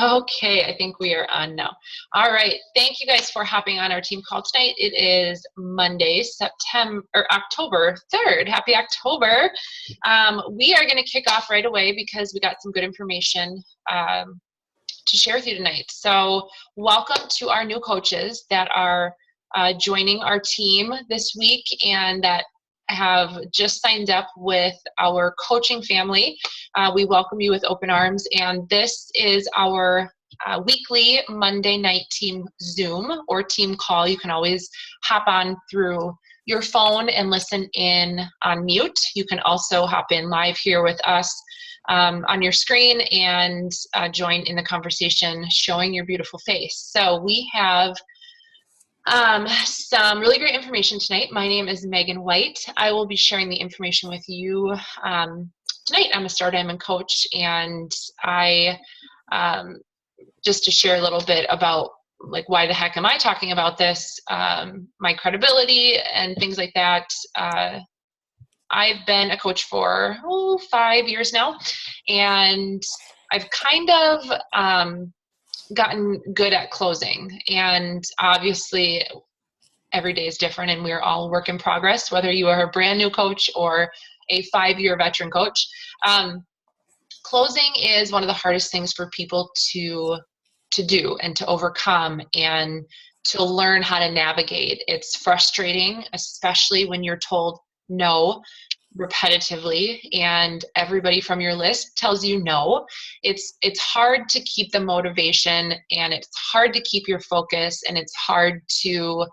Okay, I think we are on now. All right. Thank you guys for hopping on our team call tonight. It is Monday, October 3rd. Happy October. We are going to kick off right away because we got some good information to share with you tonight. So welcome to our new coaches that are joining our team this week and that have just signed up with our coaching family. We welcome you with open arms, and this is our weekly Monday night team Zoom or team call. You can always hop on through your phone and listen in on mute. You can also hop in live here with us on your screen and join in the conversation showing your beautiful face. So we have some really great information tonight. My name is Megan White. I will be sharing the information with you tonight. I'm a Star Diamond coach, and I just to share a little bit about like why the heck am I talking about this, my credibility and things like that. I've been a coach for 5 years now, and I've kind of gotten good at closing, and obviously every day is different and we're all work in progress, whether you are a brand new coach or a 5-year veteran coach. Closing is one of the hardest things for people to do and to overcome and to learn how to navigate. It's frustrating, especially when you're told no repetitively and everybody from your list tells you no. It's hard to keep the motivation, and it's hard to keep your focus, and it's hard to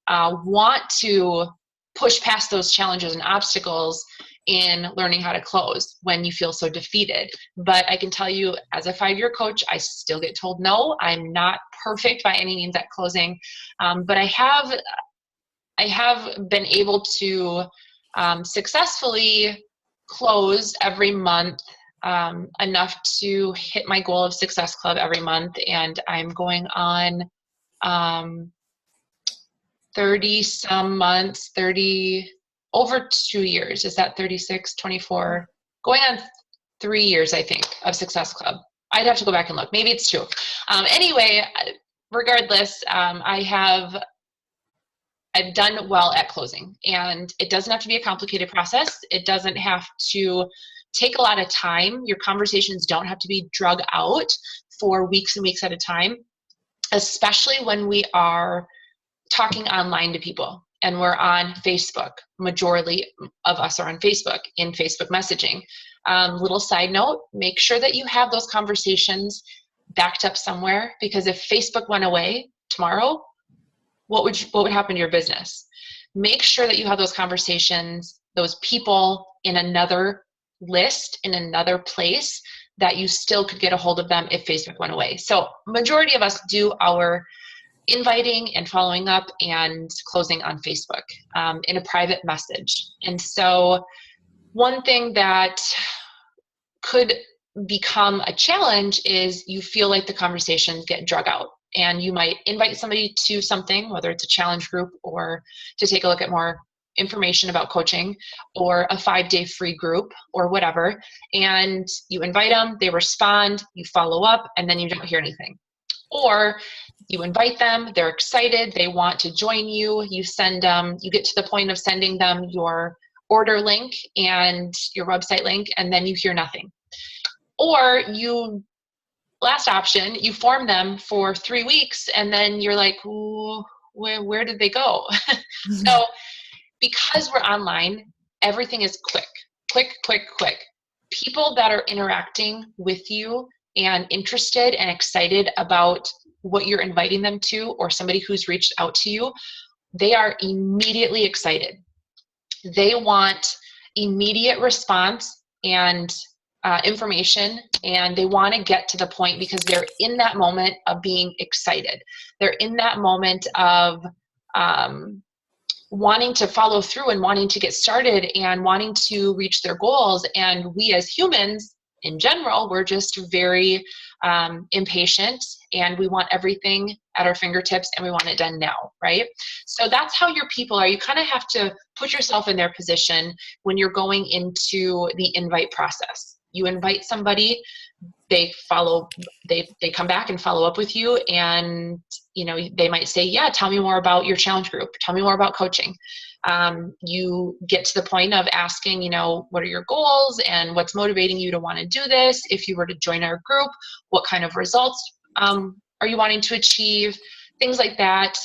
want to push past those challenges and obstacles in learning how to close when you feel so defeated. But I can tell you, as a 5-year coach, I still get told no. I'm not perfect by any means at closing, but I have been able to successfully close every month enough to hit my goal of Success Club every month, and I'm going on 30 some months, over 2 years. Is that 36, 24? Going on 3 years, I think, of Success Club. I'd have to go back and look. Maybe it's 2. Anyway, regardless, I've done well at closing, and it doesn't have to be a complicated process. It doesn't have to take a lot of time. Your conversations don't have to be drug out for weeks and weeks at a time, especially when we are talking online to people and we're on Facebook. Majority of us are on Facebook, in Facebook messaging. Little side note, make sure that you have those conversations backed up somewhere, because if Facebook went away tomorrow, what would happen to your business? Make sure that you have those conversations, those people in another list, in another place, that you still could get a hold of them if Facebook went away. So majority of us do our inviting and following up and closing on Facebook in a private message. And so one thing that could become a challenge is you feel like the conversations get drug out, and you might invite somebody to something, whether it's a challenge group or to take a look at more information about coaching or a 5-day free group or whatever, and you invite them, they respond, you follow up, and then you don't hear anything. Or you invite them, they're excited, they want to join you, you get to the point of sending them your order link and your website link, and then you hear nothing. Or last option, you form them for 3 weeks, and then you're like, where did they go? So because we're online, everything is quick. People that are interacting with you and interested and excited about what you're inviting them to, or somebody who's reached out to you, they are immediately excited. They want immediate response and information, and they want to get to the point because they're in that moment of being excited. They're in that moment of wanting to follow through and wanting to get started and wanting to reach their goals. And we as humans in general, we're just very impatient, and we want everything at our fingertips and we want it done now, right? So that's how your people are. You kind of have to put yourself in their position when you're going into the invite process. You invite somebody, they come back and follow up with you, and they might say, yeah, tell me more about your challenge group, tell me more about coaching. You get to the point of asking, what are your goals and what's motivating you to want to do this? If you were to join our group, what kind of results are you wanting to achieve? Things like that.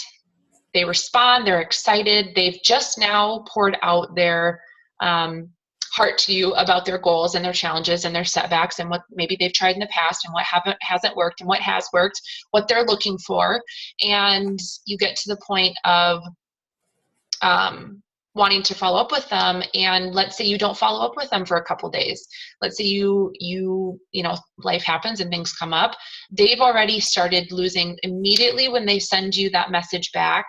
They respond, they're excited, they've just now poured out their heart to you about their goals and their challenges and their setbacks and what maybe they've tried in the past and what hasn't worked and what has worked, what they're looking for. And you get to the point of wanting to follow up with them, and let's say you don't follow up with them for a couple days. Let's say you life happens and things come up. They've already started losing immediately when they send you that message back.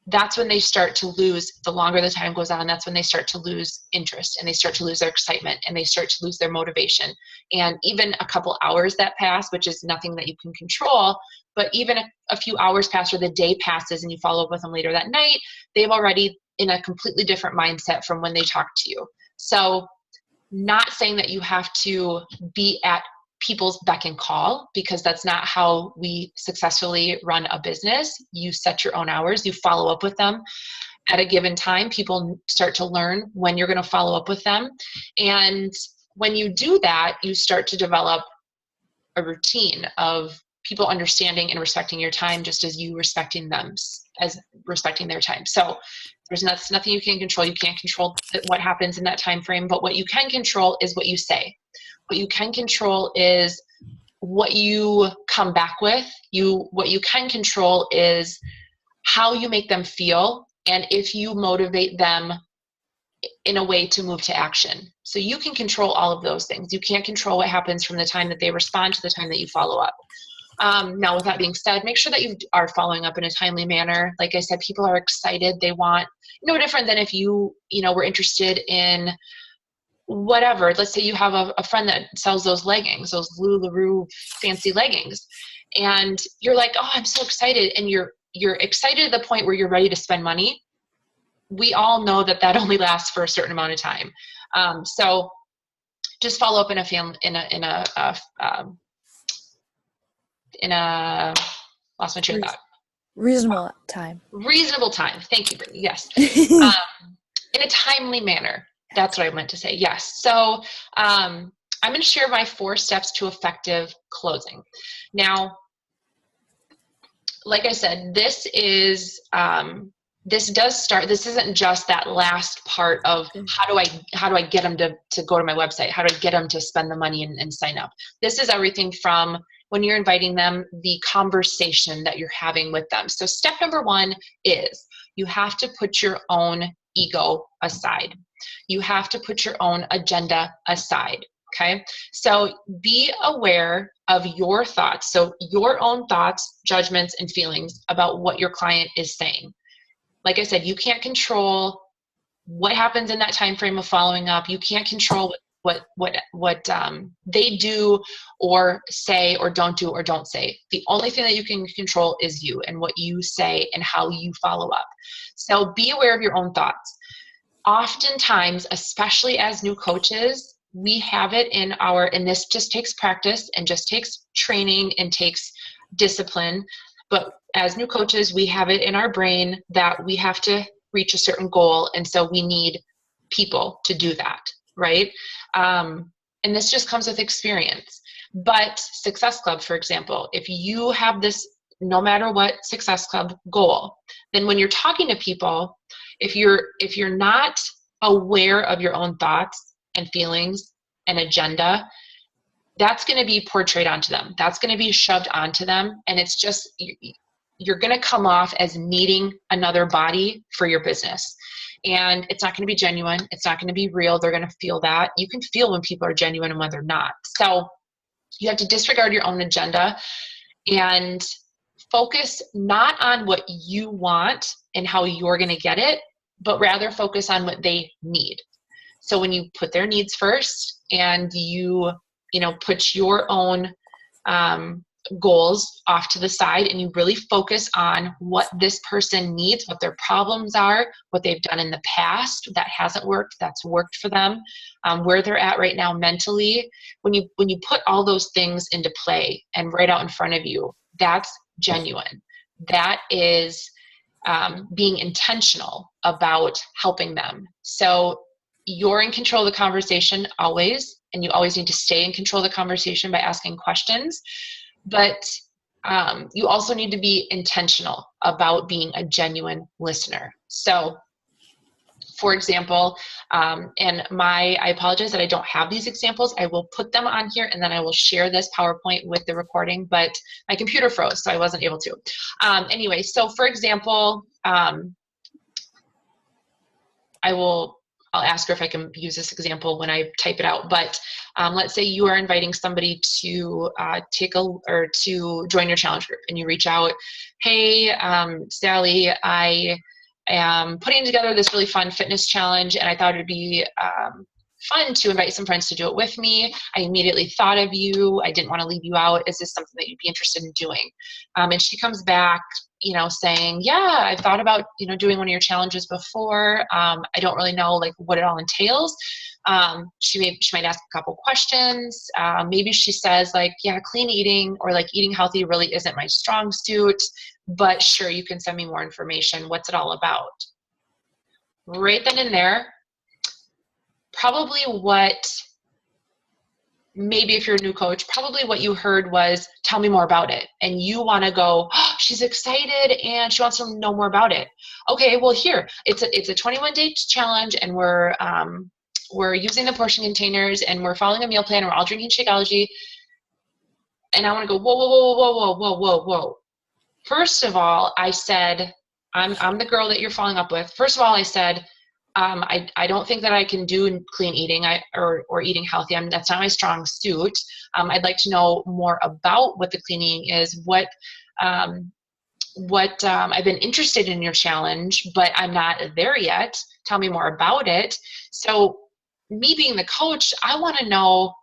That's when they start to lose. The longer the time goes on, that's when they start to lose interest, and they start to lose their excitement, and they start to lose their motivation. And even a couple hours that pass, which is nothing that you can control, but even a few hours pass or the day passes and you follow up with them later that night, they've already in a completely different mindset from when they talked to you. So not saying that you have to be at people's beck and call, because that's not how we successfully run a business. You set your own hours, you follow up with them at a given time. People start to learn when you're going to follow up with them. And when you do that, you start to develop a routine of people understanding and respecting your time just as you respecting them as respecting their time. So there's nothing you can control. You can't control what happens in that time frame, but what you can control is what you say. What you can control is what you come back with. What you can control is how you make them feel, and if you motivate them in a way to move to action. So you can control all of those things. You can't control what happens from the time that they respond to the time that you follow up. Now, with that being said, make sure that you are following up in a timely manner. Like I said, people are excited. They want no different than if you were interested in whatever. Let's say you have a friend that sells those leggings, those LuLaRoe fancy leggings, and you're like, oh, I'm so excited. And you're excited to the point where you're ready to spend money. We all know that only lasts for a certain amount of time. So just follow up in a lost my train of thought. Reasonable time. Reasonable time. Thank you, Brittany. Yes. In a timely manner. That's what I meant to say. Yes. So I'm going to share my 4 steps to effective closing. Now, like I said, this isn't just that last part of how do I get them to go to my website? How do I get them to spend the money and sign up? This is everything from when you're inviting them, the conversation that you're having with them. So step number 1 is you have to put your own ego aside. You have to put your own agenda aside. Okay. So be aware of your thoughts. So your own thoughts, judgments, and feelings about what your client is saying. Like I said, you can't control what happens in that time frame of following up. You can't control what they do or say or don't do or don't say. The only thing that you can control is you and what you say and how you follow up. So be aware of your own thoughts. Oftentimes, especially as new coaches, we have it and this just takes practice and just takes training and takes discipline. But as new coaches, we have it in our brain that we have to reach a certain goal. And so we need people to do that, right? And this just comes with experience. But Success Club, for example, if you have this no matter what Success Club goal, then when you're talking to people, if you're not aware of your own thoughts and feelings and agenda, that's going to be portrayed onto them. That's going to be shoved onto them. And it's just, you're going to come off as needing another body for your business. And it's not going to be genuine. It's not going to be real. They're going to feel that. You can feel when people are genuine and when they're not. So you have to disregard your own agenda and focus not on what you want and how you're going to get it, but rather focus on what they need. So when you put their needs first and you put your own goals off to the side and you really focus on what this person needs, what their problems are, what they've done in the past that hasn't worked, that's worked for them, where they're at right now mentally. When you put all those things into play and right out in front of you, that's genuine. That is being intentional about helping them. So you're in control of the conversation always, and you always need to stay in control of the conversation by asking questions. But you also need to be intentional about being a genuine listener. So, for example, and I apologize that I don't have these examples. I will put them on here and then I will share this PowerPoint with the recording, but my computer froze, so I wasn't able to. Anyway, so for example, I'll ask her if I can use this example when I type it out, but let's say you are inviting somebody to to join your challenge group, and you reach out, hey, Sally, I am putting together this really fun fitness challenge, and I thought it'd be fun to invite some friends to do it with me. I immediately thought of you. I didn't want to leave you out. Is this something that you'd be interested in doing? And she comes back, saying, yeah, I've thought about, doing one of your challenges before. I don't really know like what it all entails. She might ask a couple questions. Maybe she says like, yeah, clean eating or like eating healthy really isn't my strong suit, but sure, you can send me more information. What's it all about? Right then and there, probably maybe if you're a new coach, probably what you heard was, tell me more about it. And you want to go, oh, she's excited and she wants to know more about it. Okay, well here, it's a 21-day challenge, and we're using the portion containers and we're following a meal plan. We're all drinking Shakeology. And I want to go, whoa, whoa, whoa, whoa, whoa, whoa, whoa, whoa. First of all, I said, I'm the girl that you're following up with. First of all, I said, I don't think that I can do clean eating or eating healthy. That's not my strong suit. I'd like to know more about what the clean eating is, what I've been interested in your challenge, but I'm not there yet. Tell me more about it. So me being the coach, I want to know,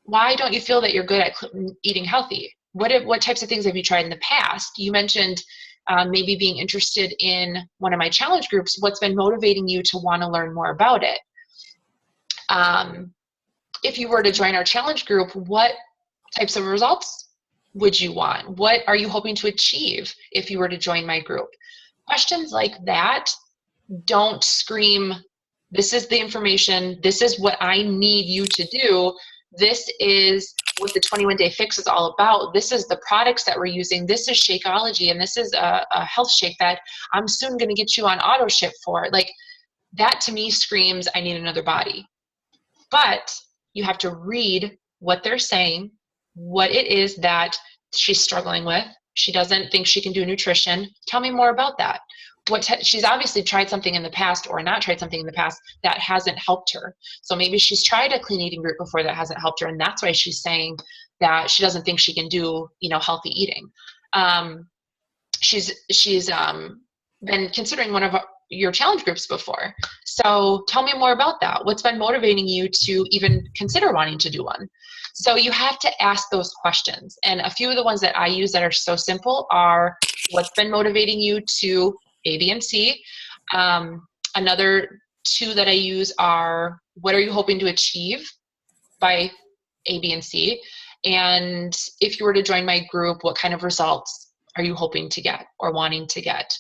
why don't you feel that you're good at eating healthy? What types of things have you tried in the past? You mentioned maybe being interested in one of my challenge groups. What's been motivating you to want to learn more about it? If you were to join our challenge group, what types of results would you want? What are you hoping to achieve if you were to join my group? Questions like that don't scream, this is the information, this is what I need you to do, this is what the 21-day fix is all about, this is the products that we're using, this is Shakeology, and this is a health shake that I'm soon going to get you on auto ship for. Like, that to me screams, I need another body. But you have to read what they're saying, what it is that she's struggling with. She doesn't think she can do nutrition. Tell me more about that. She's obviously tried something in the past or not tried something in the past that hasn't helped her. So maybe she's tried a clean eating group before that hasn't helped her, and that's why she's saying that she doesn't think she can do, healthy eating. She's been considering one of your challenge groups before. So tell me more about that. What's been motivating you to even consider wanting to do one? So you have to ask those questions. And a few of the ones that I use that are so simple are, what's been motivating you to A, B, and C? Another two that I use are, what are you hoping to achieve by A, B, and C? And if you were to join my group, what kind of results are you hoping to get or wanting to get?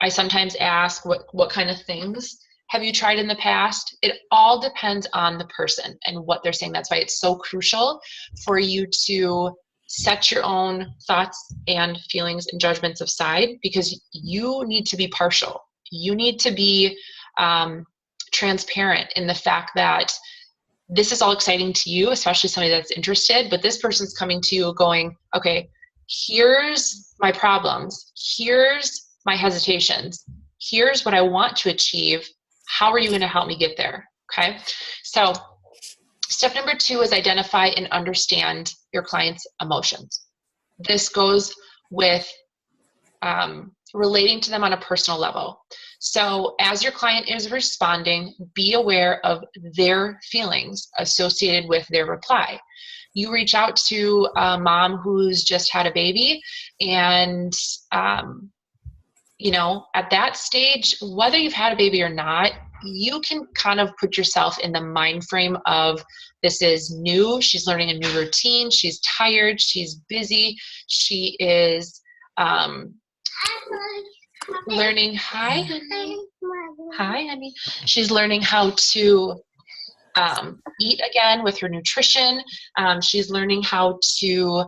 I sometimes ask, what kind of things have you tried in the past? It all depends on the person and what they're saying. That's why it's so crucial for you to set your own thoughts and feelings and judgments aside, because you need to be partial. You need to be transparent in the fact that this is all exciting to you, especially somebody that's interested, but this person's coming to you going, okay, here's my problems. Here's my hesitations. Here's what I want to achieve. How are you going to help me get there? Okay. So step number 2 is identify and understand your client's emotions. This goes with relating to them on a personal level. So as your client is responding, be aware of their feelings associated with their reply. You reach out to a mom who's just had a baby, and at that stage, whether you've had a baby or not, you can kind of put yourself in the mind frame of, this is new, she's learning a new routine, she's tired, she's busy, she is learning, hi honey, she's learning how to eat again with her nutrition. She's learning how to,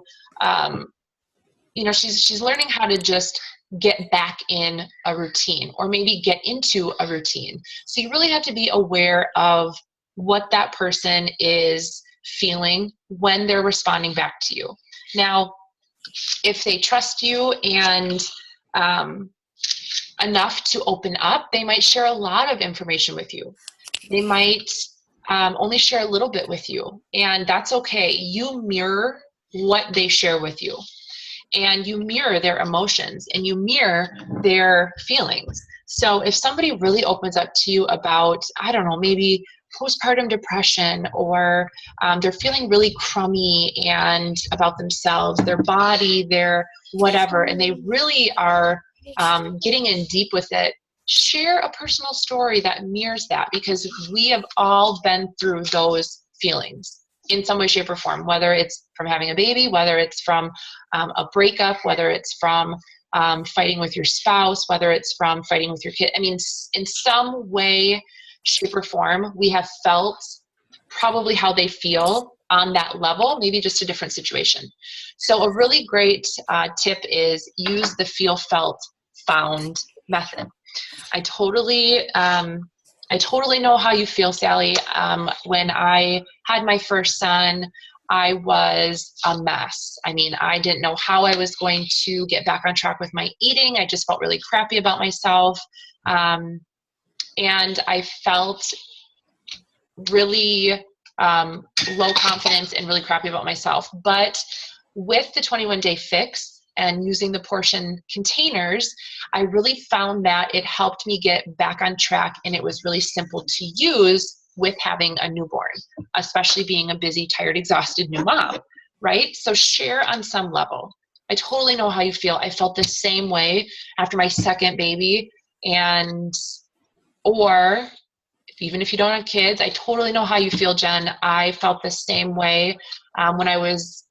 she's learning how to just get back in a routine, or maybe get into a routine. So you really have to be aware of what that person is feeling when they're responding back to you. Now, if they trust you and enough to open up, they might share a lot of information with you. They might only share a little bit with you, and that's okay. You mirror what they share with you, and you mirror their emotions, and you mirror their feelings. So if somebody really opens up to you about, I don't know, maybe postpartum depression, or they're feeling really crummy and about themselves, their body, their whatever, and they really are getting in deep with it, share a personal story that mirrors that, because we have all been through those feelings in some way, shape, or form, whether it's from having a baby, whether it's from a breakup, whether it's from fighting with your spouse, whether it's from fighting with your kid. I mean, in some way, shape, or form, we have felt probably how they feel on that level, maybe just a different situation. So a really great tip is use the feel, felt, found method. I totally know how you feel, Sally. When I had my first son, I was a mess. I mean, I didn't know how I was going to get back on track with my eating. I just felt really crappy about myself. And I felt really low confidence and really crappy about myself. But with the 21-day fix and using the portion containers, I really found that it helped me get back on track, and it was really simple to use with having a newborn, especially being a busy, tired, exhausted new mom, right? So share on some level. I totally know how you feel. I felt the same way after my second baby, or even if you don't have kids, I totally know how you feel, Jen. I felt the same way when I was,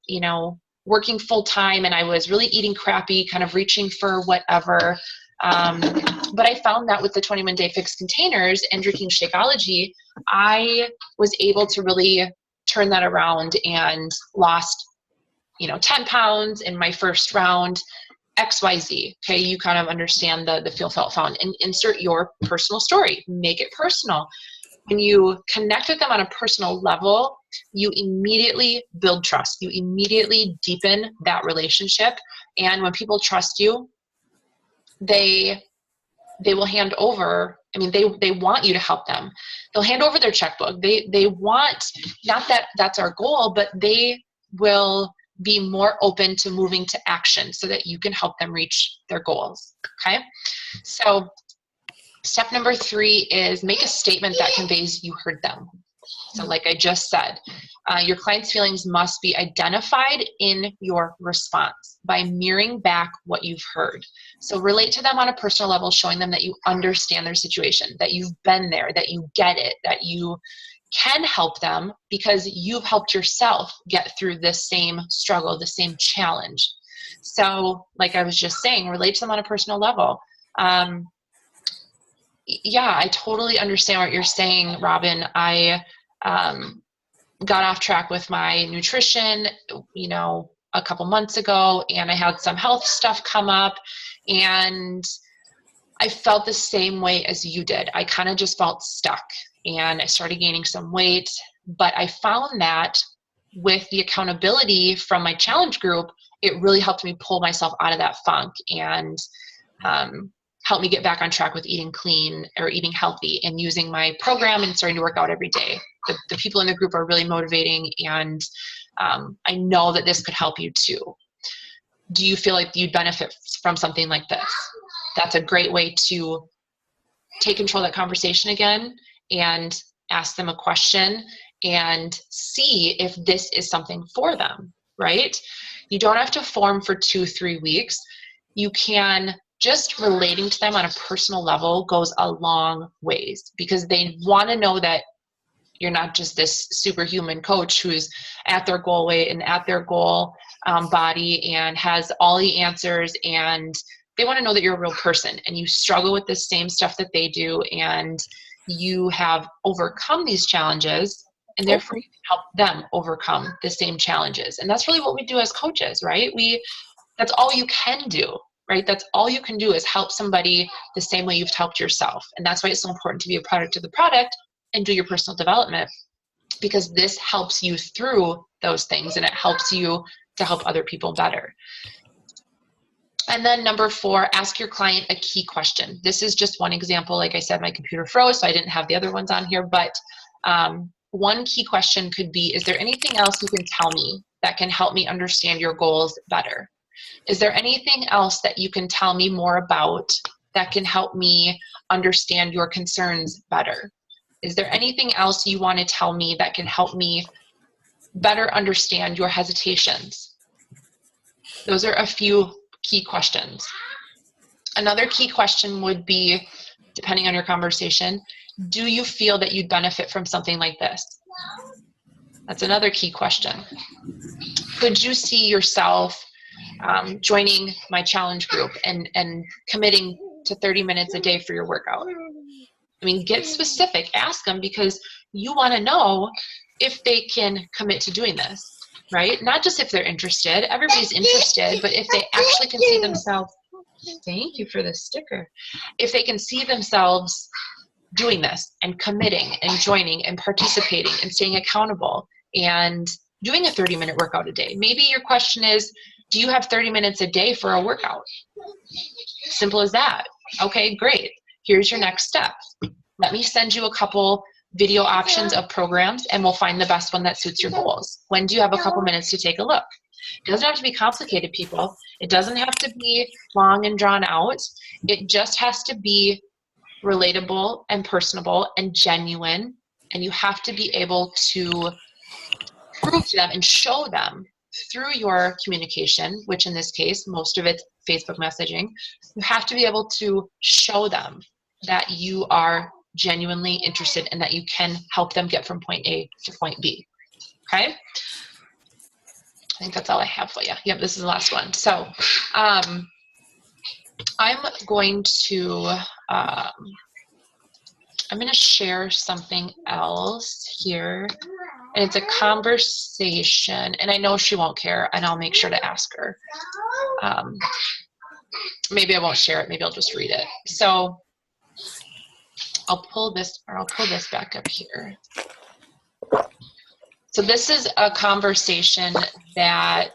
working full time, and I was really eating crappy, kind of reaching for whatever. But I found that with the 21-day fix containers and drinking Shakeology, I was able to really turn that around and lost, 10 pounds in my first round, XYZ. Okay, you kind of understand the feel, felt, found, and insert your personal story. Make it personal. When you connect with them on a personal level, you immediately build trust. You immediately deepen that relationship. And when people trust you, they will hand over. I mean, they want you to help them. They'll hand over their checkbook. They want, not that that's our goal, but they will be more open to moving to action so that you can help them reach their goals. Okay. So step number 3 is make a statement that conveys you heard them. So like I just said, your client's feelings must be identified in your response by mirroring back what you've heard. So relate to them on a personal level, showing them that you understand their situation, that you've been there, that you get it, that you can help them because you've helped yourself get through this same struggle, the same challenge. So like I was just saying, relate to them on a personal level. Yeah, I totally understand what you're saying, Robin. I got off track with my nutrition, a couple months ago, and I had some health stuff come up, and I felt the same way as you did. I kind of just felt stuck, and I started gaining some weight, but I found that with the accountability from my challenge group, it really helped me pull myself out of that funk and help me get back on track with eating clean or eating healthy and using my program and starting to work out every day. The people in the group are really motivating, and I know that this could help you too. Do you feel like you'd benefit from something like this? that's a great way to take control of that conversation again and ask them a question and see if this is something for them, right? You don't have to form for 2-3 weeks. You can, just relating to them on a personal level goes a long ways, because they want to know that you're not just this superhuman coach who's at their goal weight and at their goal body and has all the answers, and they want to know that you're a real person and you struggle with the same stuff that they do, and you have overcome these challenges, and therefore you can help them overcome the same challenges. And that's really what we do as coaches, right? That's all you can do, right? That's all you can do is help somebody the same way you've helped yourself. And that's why it's so important to be a product of the product and do your personal development, because this helps you through those things and it helps you to help other people better. And then number 4, ask your client a key question. This is just one example. Like I said, my computer froze, so I didn't have the other ones on here, but one key question could be, is there anything else you can tell me that can help me understand your goals better? Is there anything else that you can tell me more about that can help me understand your concerns better? Is there anything else you want to tell me that can help me better understand your hesitations? Those are a few key questions. Another key question would be, depending on your conversation, do you feel that you'd benefit from something like this? That's another key question. Could you see yourself joining my challenge group and committing to 30 minutes a day for your workout? I mean, get specific, ask them, because you want to know if they can commit to doing this, right? Not just if they're interested. Everybody's interested, but if they actually can see themselves, thank you for the sticker. If they can see themselves doing this and committing and joining and participating and staying accountable and doing a 30-minute workout a day. Maybe your question is, do you have 30 minutes a day for a workout? Simple as that. Okay, great. Here's your next step. Let me send you a couple video options of programs and we'll find the best one that suits your goals. When do you have a couple minutes to take a look? It doesn't have to be complicated, people. It doesn't have to be long and drawn out. It just has to be relatable and personable and genuine. And you have to be able to prove to them and show them through your communication, which in this case, most of it's Facebook messaging. You have to be able to show them that you are genuinely interested and that you can help them get from point A to point B. Okay? I think that's all I have for you. Yep, this is the last one. So I'm going to share something else here. And it's a conversation, and I know she won't care, and I'll make sure to ask her. Maybe I won't share it. Maybe I'll just read it. So I'll pull this back up here. So this is a conversation that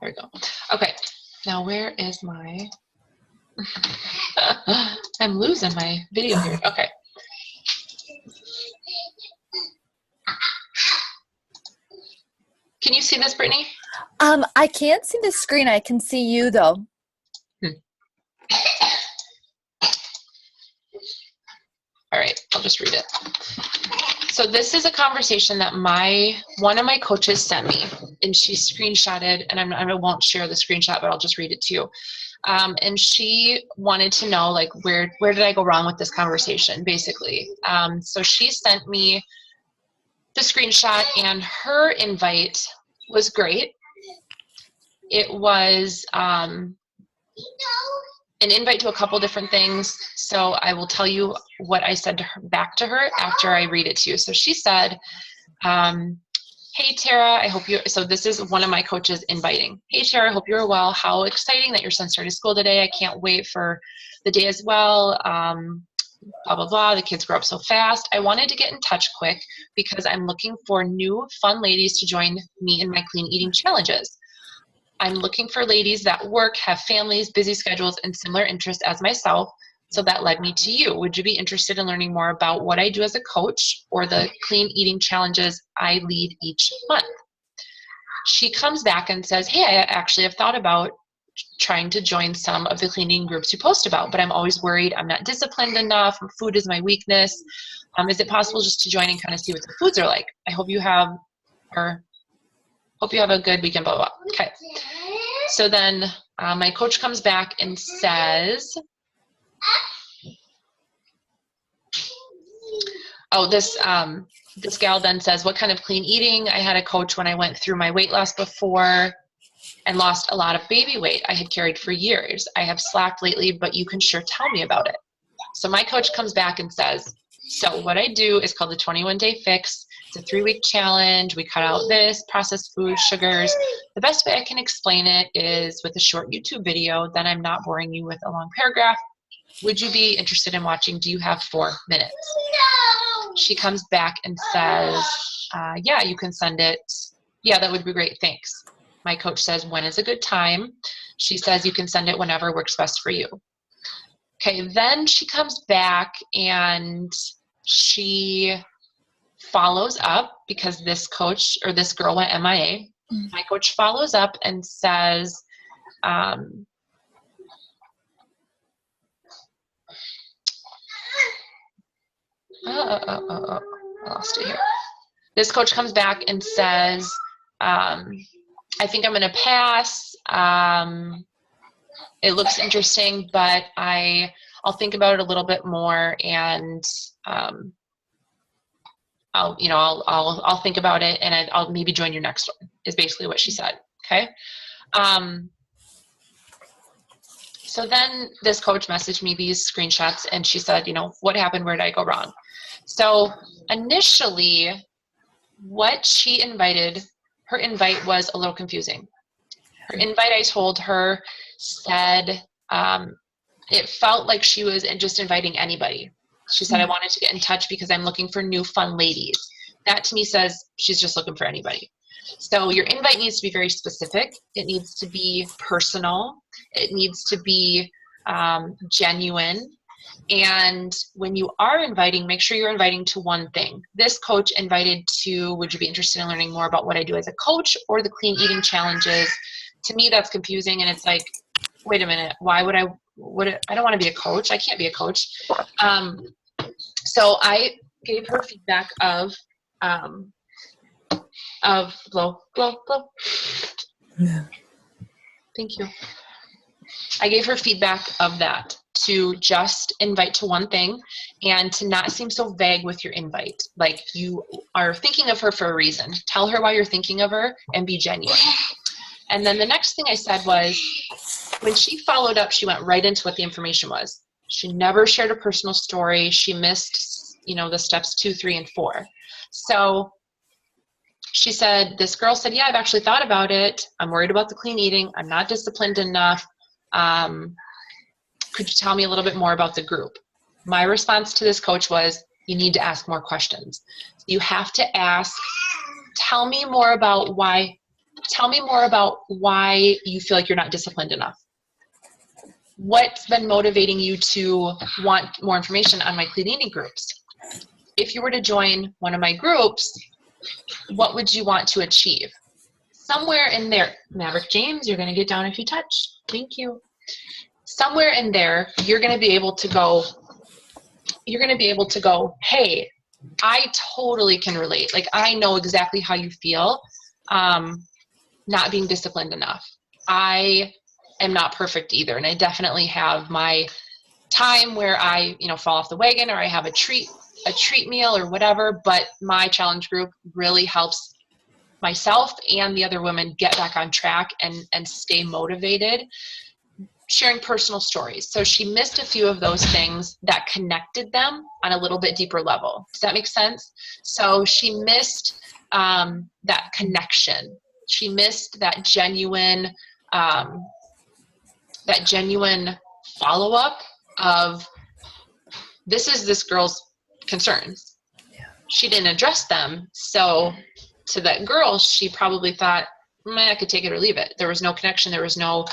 there we go. Okay, now where is my, I'm losing my video here. Okay. Can you see this, Brittany? I can't see the screen. I can see you though. All right, I'll just read it. So this is a conversation that one of my coaches sent me, and she screenshotted, and I won't share the screenshot, but I'll just read it to you. And she wanted to know, like, where did I go wrong with this conversation, basically. So she sent me the screenshot, and her invite was great. It was an invite to a couple different things. So I will tell you what I said back to her after I read it to you. So she said, hey Tara, so this is one of my coaches inviting. Hey Tara, I hope you're well. How exciting that your son started school today. I can't wait for the day as well. Blah, blah, blah. The kids grow up so fast. I wanted to get in touch quick because I'm looking for new fun ladies to join me in my clean eating challenges. I'm looking for ladies that work, have families, busy schedules, and similar interests as myself. So that led me to you. Would you be interested in learning more about what I do as a coach or the clean eating challenges I lead each month? She comes back and says, hey, I actually have thought about trying to join some of the cleaning groups you post about, but I'm always worried I'm not disciplined enough. Food is my weakness. Is it possible just to join and kind of see what the foods are like? I hope you have a good weekend, blah, blah, blah. Okay. So then my coach comes back and says, this gal then says, what kind of clean eating? I had a coach when I went through my weight loss before and lost a lot of baby weight I had carried for years. I have slacked lately, but you can sure tell me about it. So my coach comes back and says, so what I do is called the 21-day fix. It's a 3-week challenge. We cut out this, processed food, sugars. The best way I can explain it is with a short YouTube video. Then I'm not boring you with a long paragraph. Would you be interested in watching? Do you have 4 minutes? No. She comes back and says, yeah, you can send it. Yeah, that would be great. Thanks. My coach says, when is a good time? She says, you can send it whenever works best for you. Okay, then she comes back and she follows up because this coach or this girl went MIA. My coach follows up and says, I lost it here. This coach comes back and says, I think I'm going to pass. It looks interesting, but I'll think about it a little bit more, and I'll think about it, and I'll maybe join your next one. Is basically what she said. Okay. So then this coach messaged me these screenshots, and she said, what happened? Where did I go wrong? So initially, what she invited, her invite was a little confusing. Her invite, I told her, said it felt like she was just inviting anybody. She said, I wanted to get in touch because I'm looking for new fun ladies. That to me says she's just looking for anybody. So your invite needs to be very specific. It needs to be personal. It needs to be genuine. And when you are inviting, make sure you're inviting to one thing. This coach invited to, would you be interested in learning more about what I do as a coach or the clean eating challenges? To me, that's confusing. And it's like, wait a minute, why would I don't want to be a coach. I can't be a coach. So I gave her feedback of blow. Yeah. Thank you. I gave her feedback of that, to just invite to one thing and to not seem so vague with your invite. Like you are thinking of her for a reason. Tell her why you're thinking of her and be genuine. And then the next thing I said was, when she followed up, she went right into what the information was. She never shared a personal story. She missed, the steps 2, 3, and 4. So she said, this girl said, yeah, I've actually thought about it. I'm worried about the clean eating. I'm not disciplined enough. Could you tell me a little bit more about the group? My response to this coach was, you need to ask more questions. You have to ask, tell me more about why you feel like you're not disciplined enough. What's been motivating you to want more information on my clean eating groups? If you were to join one of my groups, what would you want to achieve? Somewhere in there, Maverick James, you're going to get down if you touch. Thank you. Somewhere in there, you're going to be able to go, hey, I totally can relate. Like, I know exactly how you feel, not being disciplined enough. I am not perfect either. And I definitely have my time where I, fall off the wagon, or I have a treat meal or whatever, but my challenge group really helps myself and the other women get back on track and stay motivated, sharing personal stories. So she missed a few of those things that connected them on a little bit deeper level. Does that make sense? So she missed that connection. She missed that genuine follow-up of, this is this girl's concerns. Yeah. She didn't address them. So to that girl, she probably thought, I could take it or leave it. There was no connection. There was no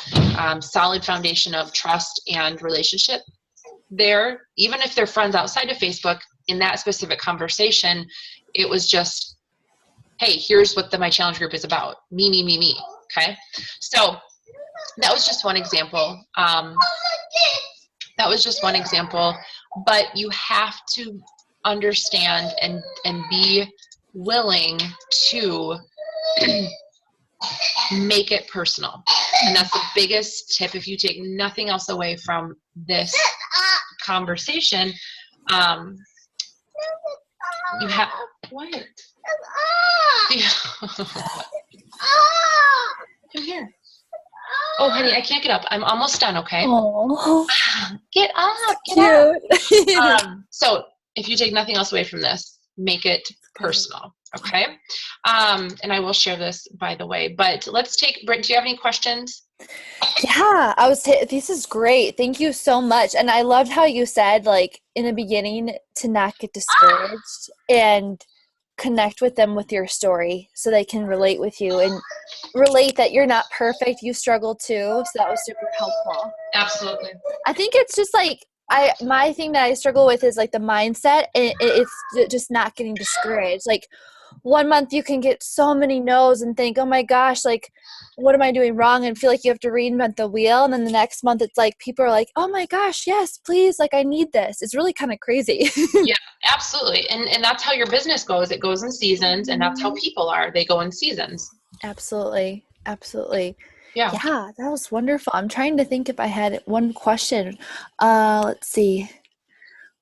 solid foundation of trust and relationship there, even if they're friends outside of Facebook, in that specific conversation, it was just, hey, here's what my challenge group is about. Me. Okay. So that was just one example. But you have to understand and be willing to make it personal. And that's the biggest tip. If you take nothing else away from this conversation, you have what? Come here. Oh, honey, I can't get up. I'm almost done. Okay. Oh, Get up. Get cute. up. So if you take nothing else away from this, make it personal. Okay. And I will share this, by the way, but let's take, Britt, do you have any questions? Yeah, this is great. Thank you so much. And I loved how you said, like, in the beginning, to not get discouraged and connect with them with your story so they can relate with you and relate that you're not perfect. You struggle too. So that was super helpful. Absolutely. I think it's just like, my thing that I struggle with is like the mindset, and it's just not getting discouraged. Like, 1 month you can get so many no's and think, oh my gosh, like, what am I doing wrong? And feel like you have to reinvent the wheel. And then the next month it's like, people are like, oh my gosh, yes, please. Like, I need this. It's really kind of crazy. Yeah, absolutely. And that's how your business goes. It goes in seasons, and that's how people are. They go in seasons. Absolutely. Yeah. Yeah, that was wonderful. I'm trying to think if I had one question. Let's see.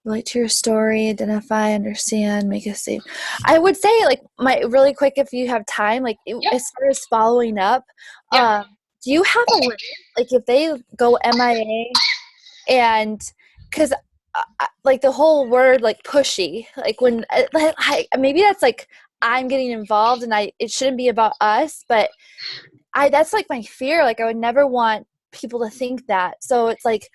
Relate to your story, identify, understand, make a save. I would say, like, really quick, if you have time, like, as far as following up, Yeah. do you have a limit? Like, if they go MIA, and because like the whole word, like, pushy, like, when maybe that's like I'm getting involved and it shouldn't be about us, but that's like my fear. Like, I would never want people to think that. So it's like,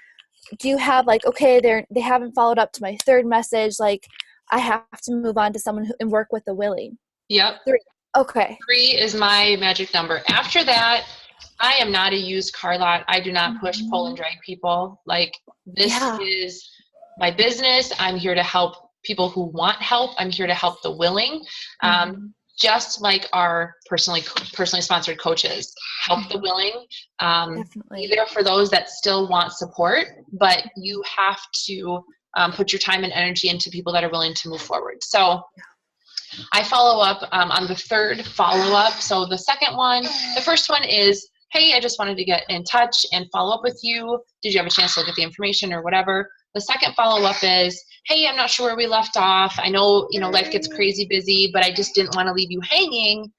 do you have, like, okay, they haven't followed up to my third message, like, I have to move on to someone and work with the willing? Yep. 3. Okay. 3 is my magic number. After that, I am not a used car lot. I do not push, pull, and drag people. Like, this is my business. I'm here to help people who want help. I'm here to help the willing. Just like our personally sponsored coaches help the willing. Definitely. Either for those that still want support, but you have to put your time and energy into people that are willing to move forward. So I follow up on the third follow-up. So the first one is, hey, I just wanted to get in touch and follow up with you. Did you have a chance to look at the information or whatever? The second follow-up is, hey, I'm not sure where we left off. I know, life gets crazy busy, but I just didn't want to leave you hanging.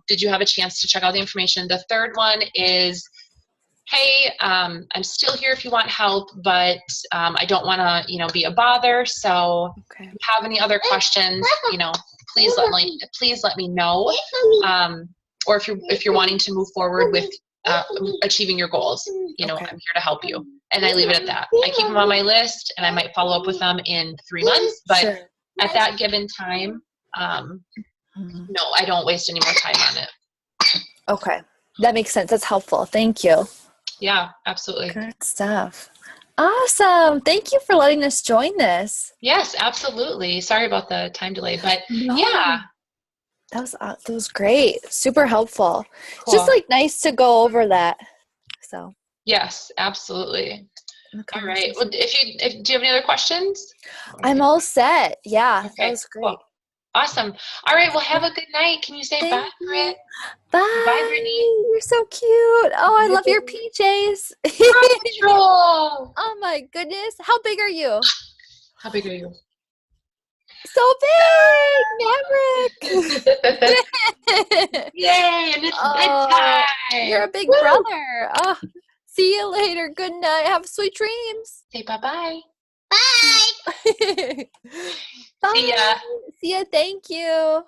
Did you have a chance to check out the information? The third one is, hey, I'm still here if you want help, but I don't want to, be a bother. So if you have any other questions, please let me know. Or if you're wanting to move forward with achieving your goals, I'm here to help you. And I leave it at that. I keep them on my list, and I might follow up with them in 3 months. But at that given time, no, I don't waste any more time on it. Okay. That makes sense. That's helpful. Thank you. Yeah, absolutely. Good stuff. Awesome. Thank you for letting us join this. Yes, absolutely. Sorry about the time delay, but yeah. That was great. Super helpful. Cool. Just like nice to go over that. So. Yes, absolutely. All right. Well, do you have any other questions? I'm all set. Yeah. Okay, that was great. Cool. Awesome. All right. Well, have a good night. Can you say bye, Britt? Bye. Bye, Brittany. You're so cute. Oh, I love your PJs. Patrol. Oh my goodness. How big are you? How big are you? So big, Maverick. Yay, and it's bedtime. You're a big brother. Oh, see you later. Good night. Have sweet dreams. Say bye-bye. Bye. Bye. See ya. See ya. Thank you.